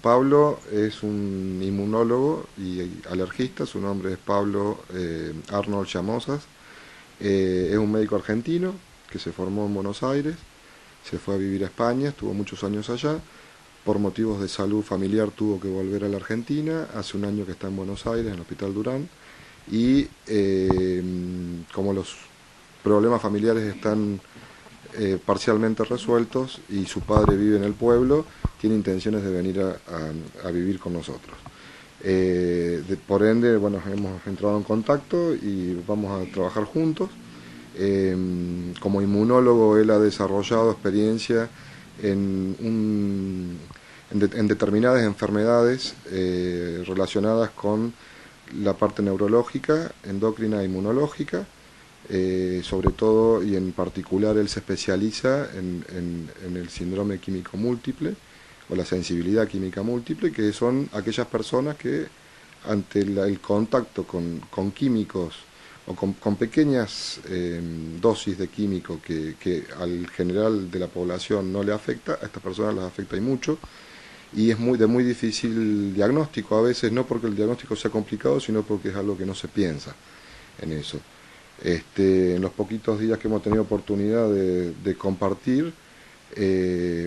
Pablo es un inmunólogo y alergista, su nombre es Pablo Arnold Llamosas. Es un médico argentino que se formó en Buenos Aires, se fue a vivir a España, estuvo muchos años allá. Por motivos de salud familiar tuvo que volver a la Argentina. Hace un año que está en Buenos Aires, en el Hospital Durán. Y como los problemas familiares están parcialmente resueltos y su padre vive en el pueblo, tiene intenciones de venir a vivir con nosotros. Por ende, bueno, hemos entrado en contacto y vamos a trabajar juntos. Como inmunólogo, él ha desarrollado experiencia en, en determinadas enfermedades relacionadas con la parte neurológica, endocrina e inmunológica. Sobre todo y en particular él se especializa en el síndrome químico múltiple o la sensibilidad química múltiple, que son aquellas personas que ante el contacto con químicos o con pequeñas dosis de químico que al general de la población no le afecta, a estas personas las afecta y mucho, y es de muy difícil diagnóstico a veces, no porque el diagnóstico sea complicado, sino porque es algo que no se piensa en eso. En los poquitos días que hemos tenido oportunidad de compartir,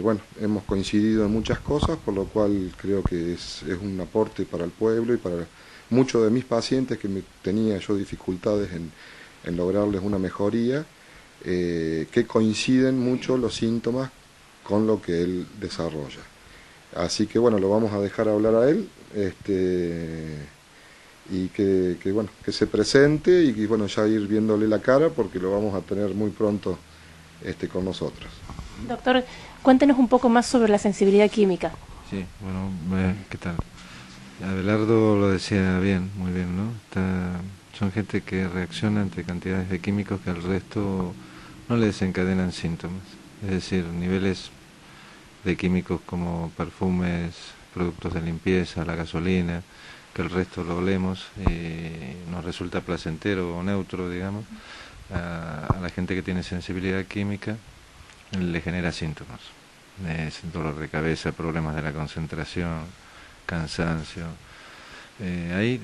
bueno, hemos coincidido en muchas cosas, por lo cual creo que es un aporte para el pueblo y para muchos de mis pacientes que tenía yo dificultades en lograrles una mejoría, que coinciden mucho los síntomas con lo que él desarrolla. Así que bueno, lo vamos a dejar hablar a él. Y bueno, que se presente y bueno, ya ir viéndole la cara porque lo vamos a tener muy pronto con nosotros. Doctor, cuéntenos un poco más sobre la sensibilidad química. Sí, bueno, ¿qué tal? Abelardo lo decía bien, muy bien, ¿no? Son gente que reacciona ante cantidades de químicos que al resto no le desencadenan síntomas. Es decir, niveles de químicos como perfumes, productos de limpieza, la gasolina, que el resto lo olemos y nos resulta placentero o neutro, digamos, a la gente que tiene sensibilidad química le genera síntomas. Dolor de cabeza, problemas de la concentración, cansancio. Ahí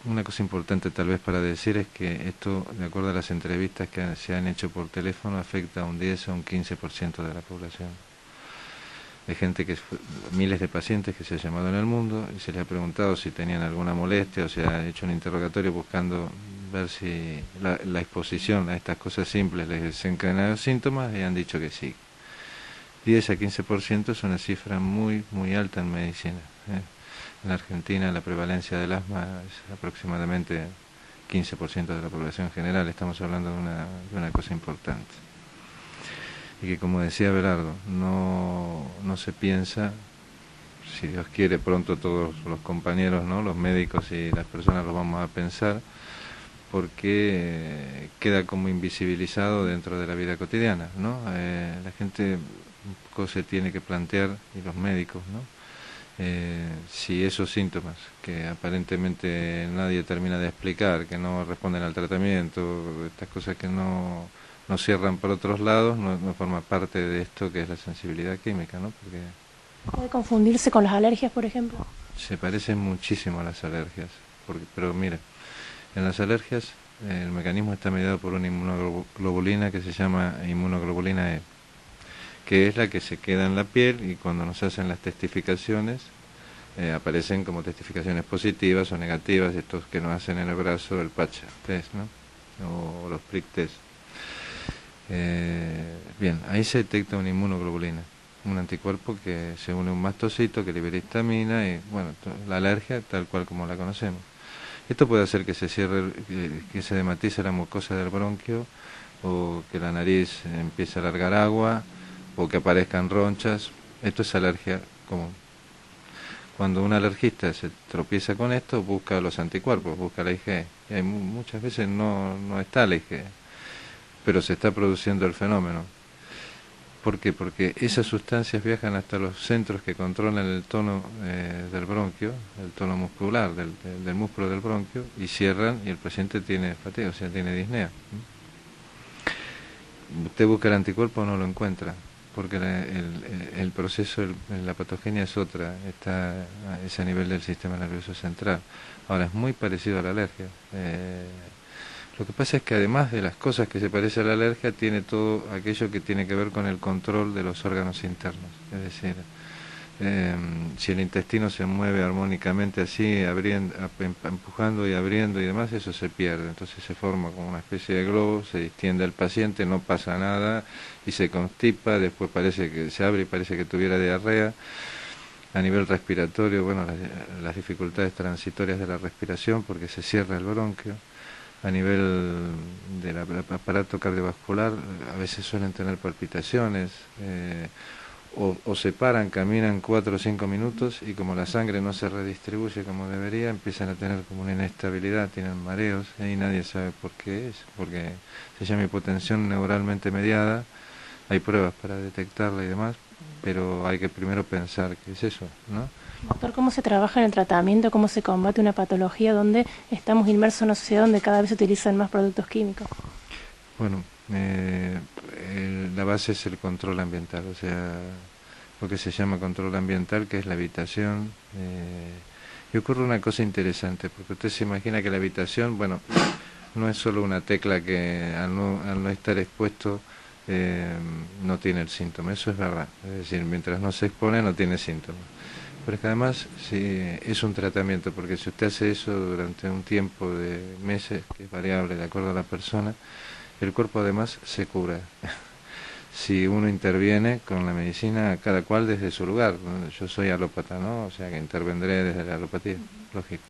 una cosa importante tal vez para decir es que esto, de acuerdo a las entrevistas que se han hecho por teléfono, afecta a un 10 o un 15% de la población. Hay gente miles de pacientes que se ha llamado en el mundo y se les ha preguntado si tenían alguna molestia o se ha hecho un interrogatorio buscando ver si la exposición a estas cosas simples les desencadena síntomas y han dicho que sí. 10 a 15% es una cifra muy, muy alta en medicina. En la Argentina la prevalencia del asma es aproximadamente 15% de la población general. Estamos hablando de una cosa importante. Y que, como decía Belardo, no se piensa, si Dios quiere pronto todos los compañeros, ¿no?, los médicos y las personas lo vamos a pensar, porque queda como invisibilizado dentro de la vida cotidiana, ¿no? La gente un poco se tiene que plantear, y los médicos, ¿no?, si esos síntomas que aparentemente nadie termina de explicar, que no responden al tratamiento, estas cosas que no cierran por otros lados, no forma parte de esto que es la sensibilidad química, ¿no? Porque ¿Puede confundirse con las alergias, por ejemplo? se parecen muchísimo a las alergias, pero mira, en las alergias el mecanismo está mediado por una inmunoglobulina que se llama inmunoglobulina E, que es la que se queda en la piel y cuando nos hacen las testificaciones aparecen como testificaciones positivas o negativas, estos que nos hacen en el brazo el patch test, ¿no?, o los prick test. Bien, ahí se detecta una inmunoglobulina, un anticuerpo que se une a un mastocito que libera histamina y, bueno, la alergia tal cual como la conocemos. Esto puede hacer que se cierre, que se dematice la mucosa del bronquio, o que la nariz empiece a largar agua, o que aparezcan ronchas. Esto es alergia común. Cuando un alergista se tropieza con esto, busca los anticuerpos, busca la IgE. Y muchas veces no está la IgE, pero se está produciendo el fenómeno. ¿Por qué? Porque esas sustancias viajan hasta los centros que controlan el tono del bronquio, el tono muscular del músculo del bronquio, y cierran y el paciente tiene fatiga, o sea, tiene disnea. Usted busca el anticuerpo, no lo encuentra. porque el proceso, la patogenia es otra, es a nivel del sistema nervioso central. Ahora, es muy parecido a la alergia. Lo que pasa es que además de las cosas que se parece a la alergia, tiene todo aquello que tiene que ver con el control de los órganos internos. Es decir, si el intestino se mueve armónicamente así, empujando y abriendo y demás, eso se pierde. Entonces se forma como una especie de globo, se distiende al paciente, no pasa nada y se constipa, después parece que se abre y parece que tuviera diarrea. A nivel respiratorio, bueno, las dificultades transitorias de la respiración porque se cierra el bronquio. A nivel del aparato cardiovascular, a veces suelen tener palpitaciones, o se paran, caminan 4 o 5 minutos y como la sangre no se redistribuye como debería, empiezan a tener como una inestabilidad, tienen mareos y nadie sabe por qué es, porque se llama hipotensión neuralmente mediada, hay pruebas para detectarla y demás, pero hay que primero pensar qué es eso, ¿no? Doctor, ¿cómo se trabaja en el tratamiento? ¿Cómo se combate una patología donde estamos inmersos en una sociedad donde cada vez se utilizan más productos químicos? Bueno, la base es el control ambiental, o sea, lo que se llama control ambiental, que es la habitación. Y ocurre una cosa interesante, porque usted se imagina que la habitación, bueno, no es solo una tecla que al no estar expuesto no tiene el síntoma, eso es verdad, es decir, mientras no se expone no tiene síntomas. Pero es que además sí, es un tratamiento, porque si usted hace eso durante un tiempo de meses, que es variable de acuerdo a la persona, el cuerpo además se cura. Si uno interviene con la medicina, cada cual desde su lugar, ¿no? Yo soy alópata, ¿no? O sea que intervendré desde la alopatía, lógico.